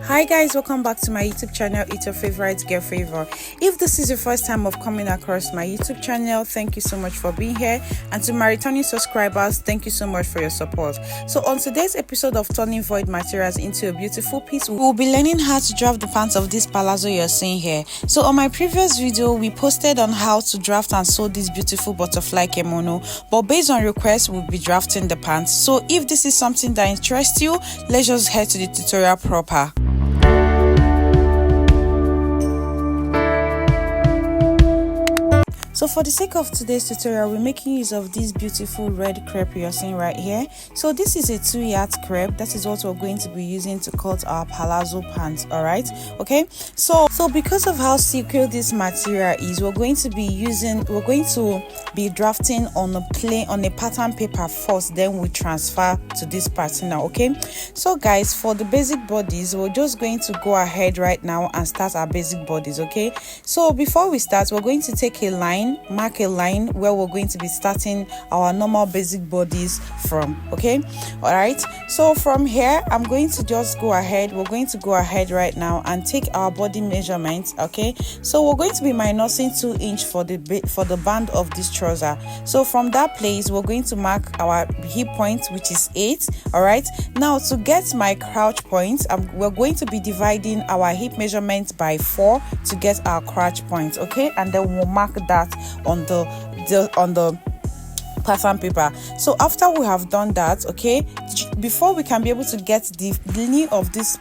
Hi guys, welcome back to my YouTube channel. It's your favorite girl Favor. If this is your first time of coming across my YouTube channel, thank you so much for being here, and to my returning subscribers, thank you so much for your support. So on today's episode of turning void materials into a beautiful piece, we will be learning how to draft the pants of this palazzo you're seeing here. So on my previous video, we posted on how to draft and sew this beautiful butterfly kimono, but based on requests, we'll be drafting the pants. So if this is something that interests you, let's just head to the tutorial proper. So for the sake of today's tutorial, we're making use of this beautiful red crepe you're seeing right here. So this is a 2-yard crepe. That is what we're going to be using to cut our palazzo pants. All right, okay. So because of how silky this material is, we're going to be drafting on a pattern paper first, then we transfer to this pattern now. Okay, so guys, for the basic bodies, we're just going to go ahead right now and start our basic bodies. Okay, so before we start, we're going to take a line, mark a line where we're going to be starting our normal basic bodies from. Okay, all right. So from here, I'm going to just go ahead. We're going to go ahead right now and take our body measurements. Okay, so we're going to be minusing 2 inches for the band of this trouser. So from that place, we're going to mark our hip point, which is 8. All right, now to get my crouch point, we're going to be dividing our hip measurement by 4 to get our crouch point. Okay, and then we'll mark that on the pattern paper. So after we have done that, okay, before we can be able to get the knee of this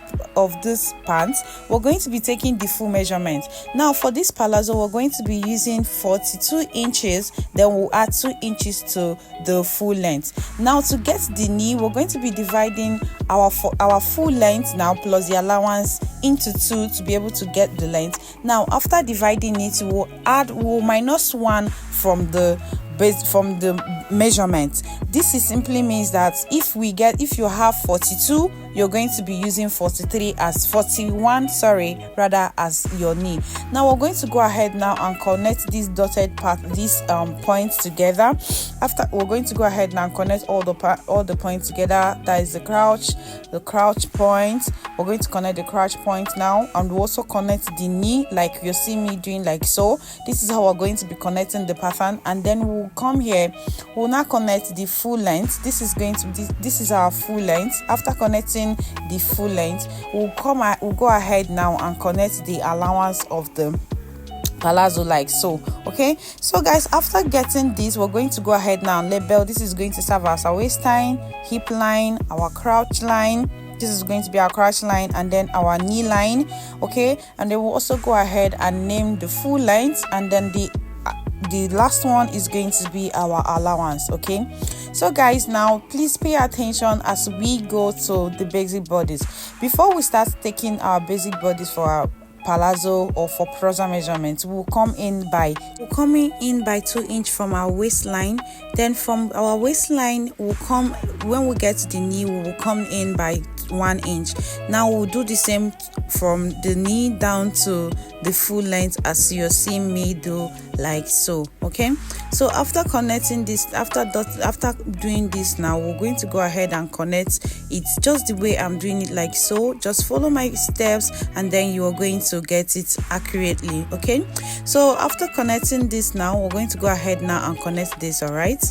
pants, we're going to be taking the full measurement. Now for this palazzo, we're going to be using 42 inches, then we'll add 2 inches to the full length. Now to get the knee, we're going to be dividing our full length now plus the allowance into 2 to be able to get the length. Now after dividing it, we'll minus 1 from the measurement. This simply means that if you have 42, you're going to be using 41 as your knee. Now we're going to go ahead now and connect this dotted part, these points together. After, we're going to go ahead now and connect all the points together. That is the crouch point. We're going to connect the crouch point now, and we'll also connect the knee like you see me doing, like so. This is how we're going to be connecting the pattern, and then we'll come here. We'll now connect the full length. This is our full length. After connecting the full length, we'll go ahead now and connect the allowance of the palazzo like so. Okay, so guys, after getting this, we're going to go ahead now and label. This is going to serve as our waist line, hip line, our crouch line. This is going to be our crouch line, and then our knee line. Okay, and then we'll also go ahead and name the full length, and then the last one is going to be our allowance. Okay, so guys, now please pay attention as we go to the basic bodies. Before we start taking our basic bodies for our palazzo or for trouser measurements, we'll come in by 2 inches from our waistline. Then from our waistline, when we get to the knee, we will come in by 1 inch. Now we'll do the same from the knee down to the full length as you're seeing me do, like so. Okay, so after connecting this, after doing this, now we're going to go ahead and connect it just the way I'm doing it, like so. Just follow my steps, and then you are going to get it accurately. Okay, so after connecting this, now we're going to go ahead now and connect this. All right,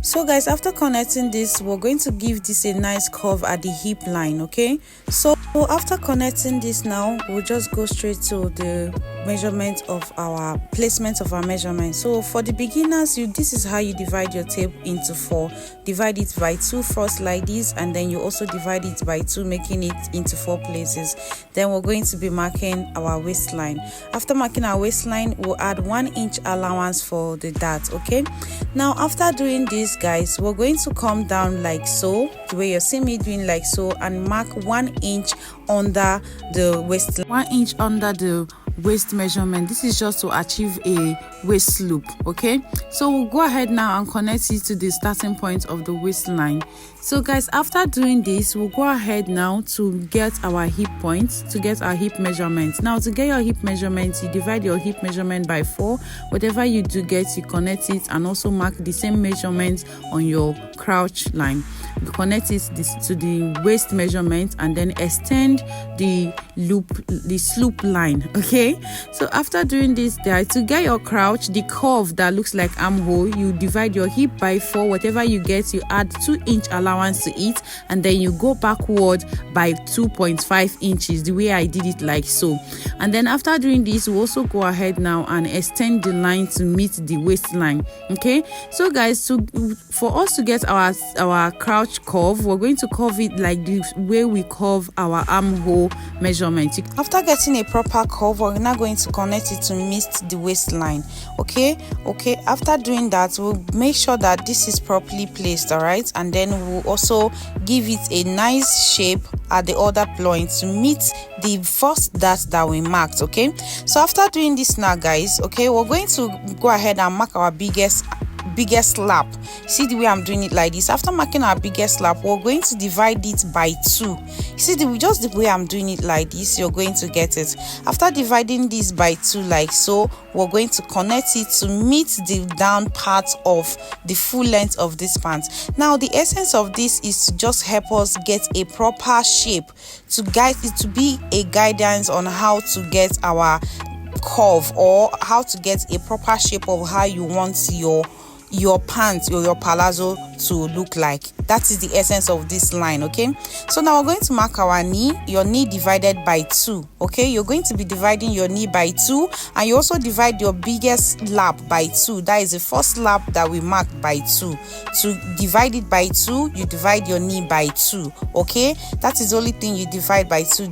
so guys, after connecting this, we're going to give this a nice curve at the hip line. Okay, so after connecting this, now we'll just go straight to the measurement of our placement of our measurement. So for the beginners, this is how you divide your tape into 4. Divide it by 2 first, like this, and then you also divide it by 2, making it into 4 places. Then we're going to be marking our waistline. After marking our waistline, we'll add 1 inch allowance for the dart. Okay, now after doing this, guys, we're going to come down like so, the way you're seeing me doing, like so, and mark 1 inch under the waistline, 1 inch under the waist measurement. This is just to achieve a waist loop. Okay, so we'll go ahead now and connect it to the starting point of the waistline. So guys, after doing this, we'll go ahead now to get our hip points, to get our hip measurement. Now, to get your hip measurement, you divide your hip measurement by 4. Whatever you do get, you connect it and also mark the same measurement on your crouch line. You connect it to the waist measurement and then extend the slope line. Okay, so after doing this, there, to get your crouch, the curve that looks like armhole, you divide your hip by 4. Whatever you get, you add 2-inch allowance to it, and then you go backward by 2.5 inches, the way I did it, like so. And then after doing this, we also go ahead now and extend the line to meet the waistline. Okay, so guys, for us to get our crouch curve, we're going to curve it like the way we curve our armhole measurement. After getting a proper curve, we're now going to connect it to meet the waistline. Okay, after doing that, we'll make sure that this is properly placed. All right, and then we'll also give it a nice shape at the other point to meet the first dart that we marked. Okay, so after doing this now, guys, okay, we're going to go ahead and mark our biggest lap. See the way I'm doing it like this. After marking our biggest lap, we're going to divide it by 2. See just the way I'm doing it like this, you're going to get it. After dividing this by 2 like so, we're going to connect it to meet the down part of the full length of this pants. Now, the essence of this is to just help us get a proper shape, to guide it, to be a guidance on how to get our curve, or how to get a proper shape of how you want your pants or your palazzo to look like. That is the essence of this line. Okay, so now we're going to mark our knee, your knee divided by 2. Okay, you're going to be dividing your knee by 2, and you also divide your biggest lap by 2. That is the first lap that we marked by 2. To divide it by 2, you divide your knee by 2. Okay, that is the only thing you divide by 2.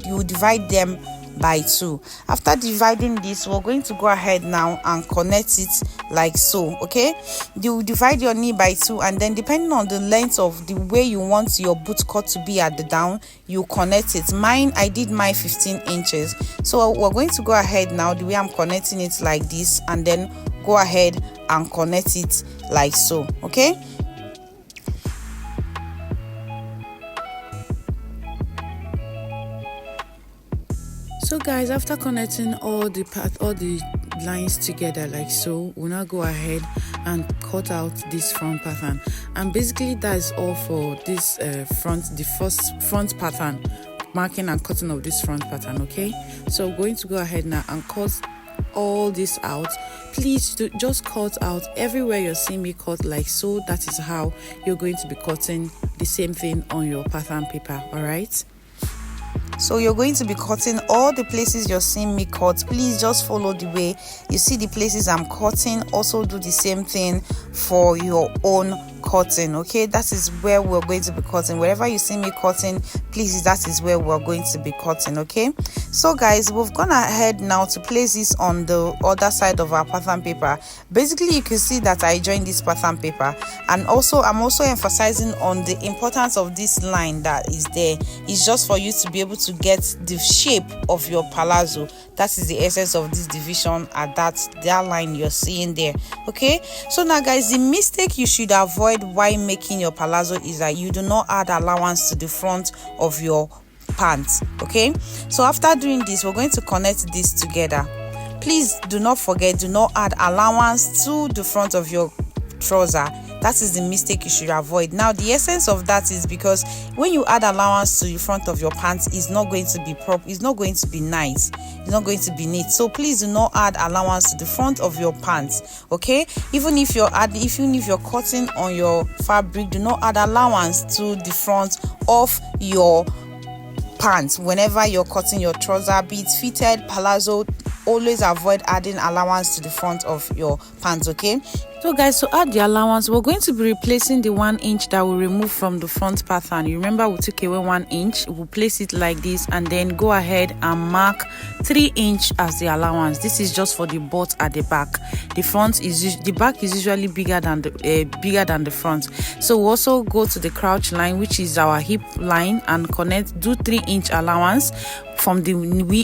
You divide them by 2. After dividing this, we're going to go ahead now and connect it like so. Okay, you divide your knee by 2, and then depending on the length of the way you want your boot cut to be at the down, you connect it. I did my 15 inches, so we're going to go ahead now the way I'm connecting it like this, and then go ahead and connect it like so. Okay, so guys, after connecting all the lines together like so, we'll now go ahead and cut out this front pattern. And basically that is all for this first front pattern, marking and cutting of this front pattern. Okay, so we're going to go ahead now and cut all this out. Please just cut out everywhere you're seeing me cut like so. That is how you're going to be cutting the same thing on your pattern paper. All right, so you're going to be cutting all the places you're seeing me cut. Please just follow the way you see the places I'm cutting. Also do the same thing for your own cutting. Okay, that is where we're going to be cutting. Wherever you see me cutting, please, that is where we're going to be cutting. Okay, so guys, we've gone ahead now to place this on the other side of our pattern paper. Basically, you can see that I joined this pattern paper, and also I'm also emphasizing on the importance of this line that is there. It's just for you to be able to get the shape of your palazzo. That is the essence of this division at that line you're seeing there. Okay, so now guys, the mistake you should avoid while making your palazzo is that you do not add allowance to the front of your pants. Okay, so after doing this, we're going to connect this together. Please do not forget, do not add allowance to the front of your trouser. That is the mistake you should avoid. Now, the essence of that is because when you add allowance to the front of your pants, it's not going to be proper, it's not going to be nice, it's not going to be neat. So please do not add allowance to the front of your pants. Okay, even if you're cutting on your fabric, do not add allowance to the front of your pants whenever you're cutting your trouser, be it fitted, palazzo. Always avoid adding allowance to the front of your pants. Okay, so guys, to add the allowance, we're going to be replacing the 1 inch that we removed from the front pattern. You remember we took away 1 inch, we'll place it like this, and then go ahead and mark 3 inch as the allowance. This is just for the butt at the back. The back is usually bigger than the front. So we'll also go to the crouch line, which is our hip line, and do 3 inch allowance. from the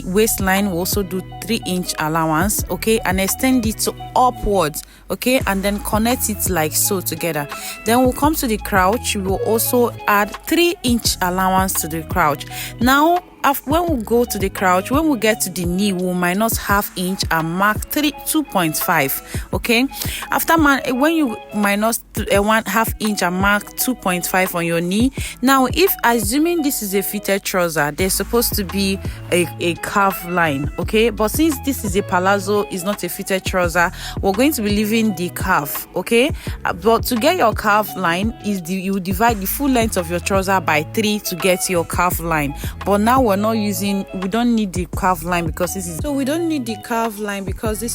waistline, we'll also do 3-inch allowance, okay, and extend it to upwards, okay, and then connect it like so together. Then we'll come to the crouch. We will also add 3-inch allowance to the crouch. Now when we go to the crouch, when we get to the knee, we'll minus 1/2 inch and mark 2.5. okay, after when you minus 1/2 inch and mark 2.5 on your knee. Now if assuming this is a fitted trouser, there's supposed to be a calf line, okay, but since this is a palazzo, is not a fitted trouser, we're going to be leaving the calf, okay. But to get your calf line you divide the full length of your trouser by 3 to get your calf line. But now we don't need the calf line because this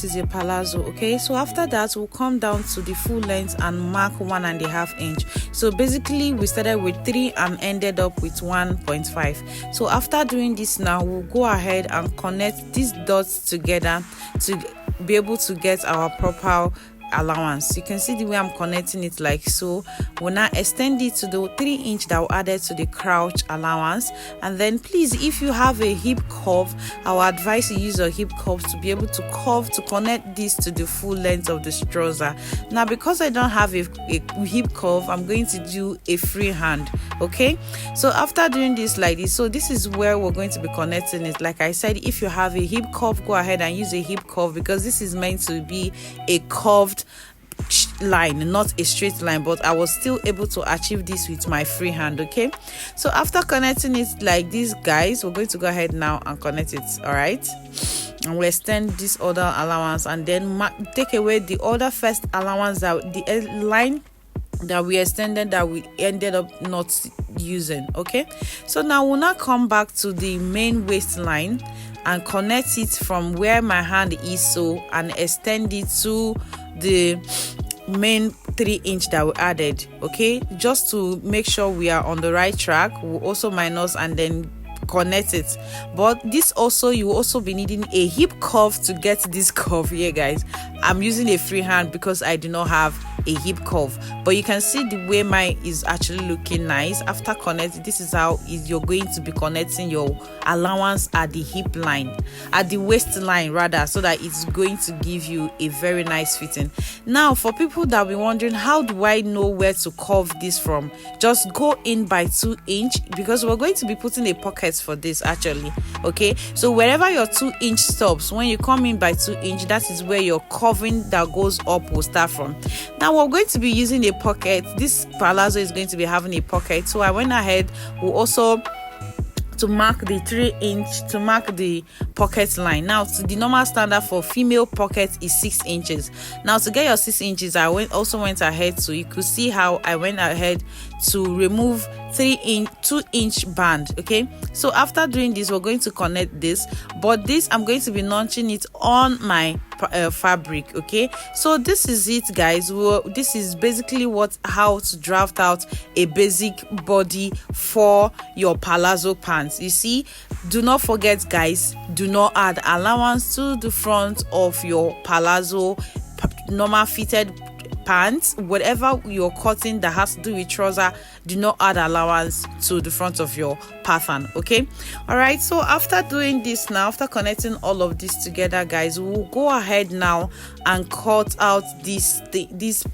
is a palazzo, okay. So after that, we'll come down to the full length and mark 1.5 inch. So basically we started with 3 and ended up with 1.5. So after doing this, now we'll go ahead and connect these dots together to be able to get our proper allowance. You can see the way I'm connecting it like so. We'll now extend it to the 3-inch that we added to the crouch allowance. And then please, if you have a hip curve, I will advise you use your hip curve to be able to curve to connect this to the full length of the trouser. Now because I don't have a hip curve, I'm going to do a free hand, okay. So after doing this like this, so this is where we're going to be connecting it. Like I said, if you have a hip curve, go ahead and use a hip curve because this is meant to be a curved line, not a straight line, but I was still able to achieve this with my free hand, okay. So after connecting it like this, guys, we're going to go ahead now and connect it. All right, and we'll extend this other allowance and then take away the other first allowance, that the line that we extended that we ended up not using, okay. So now we'll now come back to the main waistline and connect it from where my hand is, so, and extend it to the main 3-inch that we added, okay, just to make sure we are on the right track. We'll also minus and then connect it. But this also, you will also be needing a hip curve to get this curve here, guys. I'm using a free hand because I do not have a hip curve, but you can see the way mine is actually looking nice. After connecting, this is how you're going to be connecting your allowance at the hip line, at the waistline rather, so that it's going to give you a very nice fitting. Now for people that will be wondering, how do I know where to curve this from? Just go in by 2-inch because we're going to be putting a pocket for this actually, okay. So wherever your 2-inch stops, when you come in by 2-inch, that is where your curving that goes up will start from. Now we're going to be using a pocket. This palazzo is going to be having a pocket, so I went ahead, we'll also to mark the 3-inch to mark the pocket line. Now the normal standard for female pocket is 6 inches. Now to get your 6 inches, I also went ahead, so you could see how I went ahead to remove 2-inch band, okay. So after doing this, we're going to connect this, but this I'm going to be notching it on my fabric, okay. So this is it, guys. This is basically how to draft out a basic body for your palazzo pants. You see, do not forget, guys, do not add allowance to the front of your palazzo normal fitted pants. Whatever you're cutting that has to do with trouser, do not add allowance to the front of your pattern, okay. All right, so after doing this, now after connecting all of this together, guys, we'll go ahead now and cut out this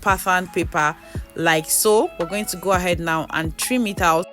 pattern paper like so. We're going to go ahead now and trim it out.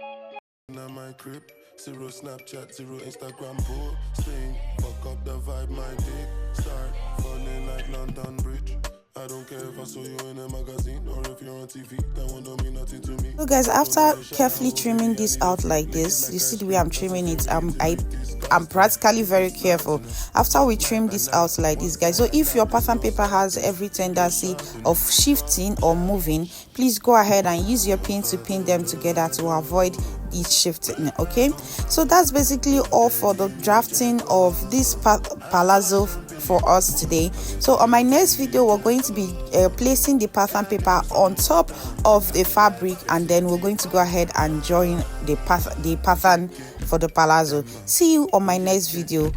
Zero Snapchat, zero Instagram posting. Fuck up the vibe, my dick start falling like London Bridge. I don't care if I saw you in a magazine or if you're on TV, that one don't mean nothing to me. So guys, after carefully trimming this out like this, you see the way I'm trimming it, I'm practically very careful after we trim this out like this, guys. So if your pattern paper has every tendency of shifting or moving, please go ahead and use your pin to pin them together to avoid it shifting, okay. So that's basically all for the drafting of this palazzo for us today. So on my next video, we're going to be placing the pattern paper on top of the fabric, and then we're going to go ahead and join the pattern for the palazzo. See you on my next video.